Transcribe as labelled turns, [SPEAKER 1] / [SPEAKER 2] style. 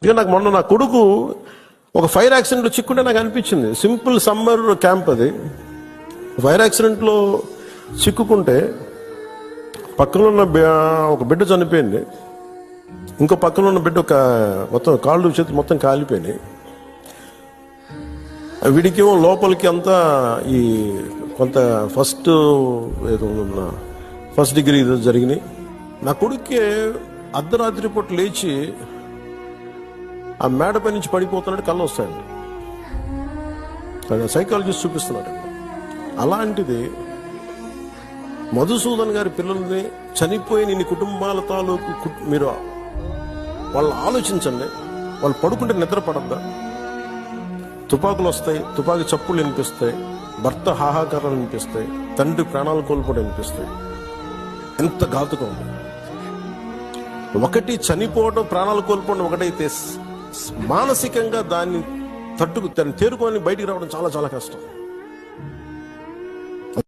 [SPEAKER 1] ఇక నాకు మొన్న నా కొడుకు ఒక ఫైర్ యాక్సిడెంట్లో చిక్కుంటే నాకు అనిపించింది. సింపుల్ సమ్మర్ క్యాంప్ అది. ఫైర్ యాక్సిడెంట్లో చిక్కుకుంటే పక్కన ఉన్న ఒక బిడ్డ చనిపోయింది, ఇంకో పక్కన ఉన్న బిడ్డ ఒక మొత్తం కాళ్ళు చేతులు మొత్తం కాలిపోయినాయి. వీడికేమో లోపలికి అంతా ఈ కొంత ఫస్ట్ డిగ్రీ జరిగినాయి. నా కొడుక్కి అర్ధరాత్రి పూట లేచి ఆ మేడపై నుంచి పడిపోతున్నాడు, కళ్ళు వస్తాయండి. సైకాలజిస్ట్ చూపిస్తున్నాడు. అలాంటిది మధుసూదన్ గారి పిల్లల్ని చనిపోయిన ఇన్ని కుటుంబాల తాలూకు మీరు వాళ్ళు ఆలోచించండి. వాళ్ళు పడుకుంటే నిద్ర పడద్దా? తుపాకులు వస్తాయి, తుపాకి చప్పులు వినిపిస్తాయి, భర్త హాహాకారాలు వినిపిస్తాయి, తండ్రి ప్రాణాలు కోల్పోవడం వినిపిస్తాయి. ఎంత ఘాతుకం ఉంది. ఒకటి చనిపోవడం, ప్రాణాలు కోల్పోవడం ఒకటైతే మానసికంగా దాన్ని తేరుకొని బయటికి రావడం చాలా చాలా కష్టం.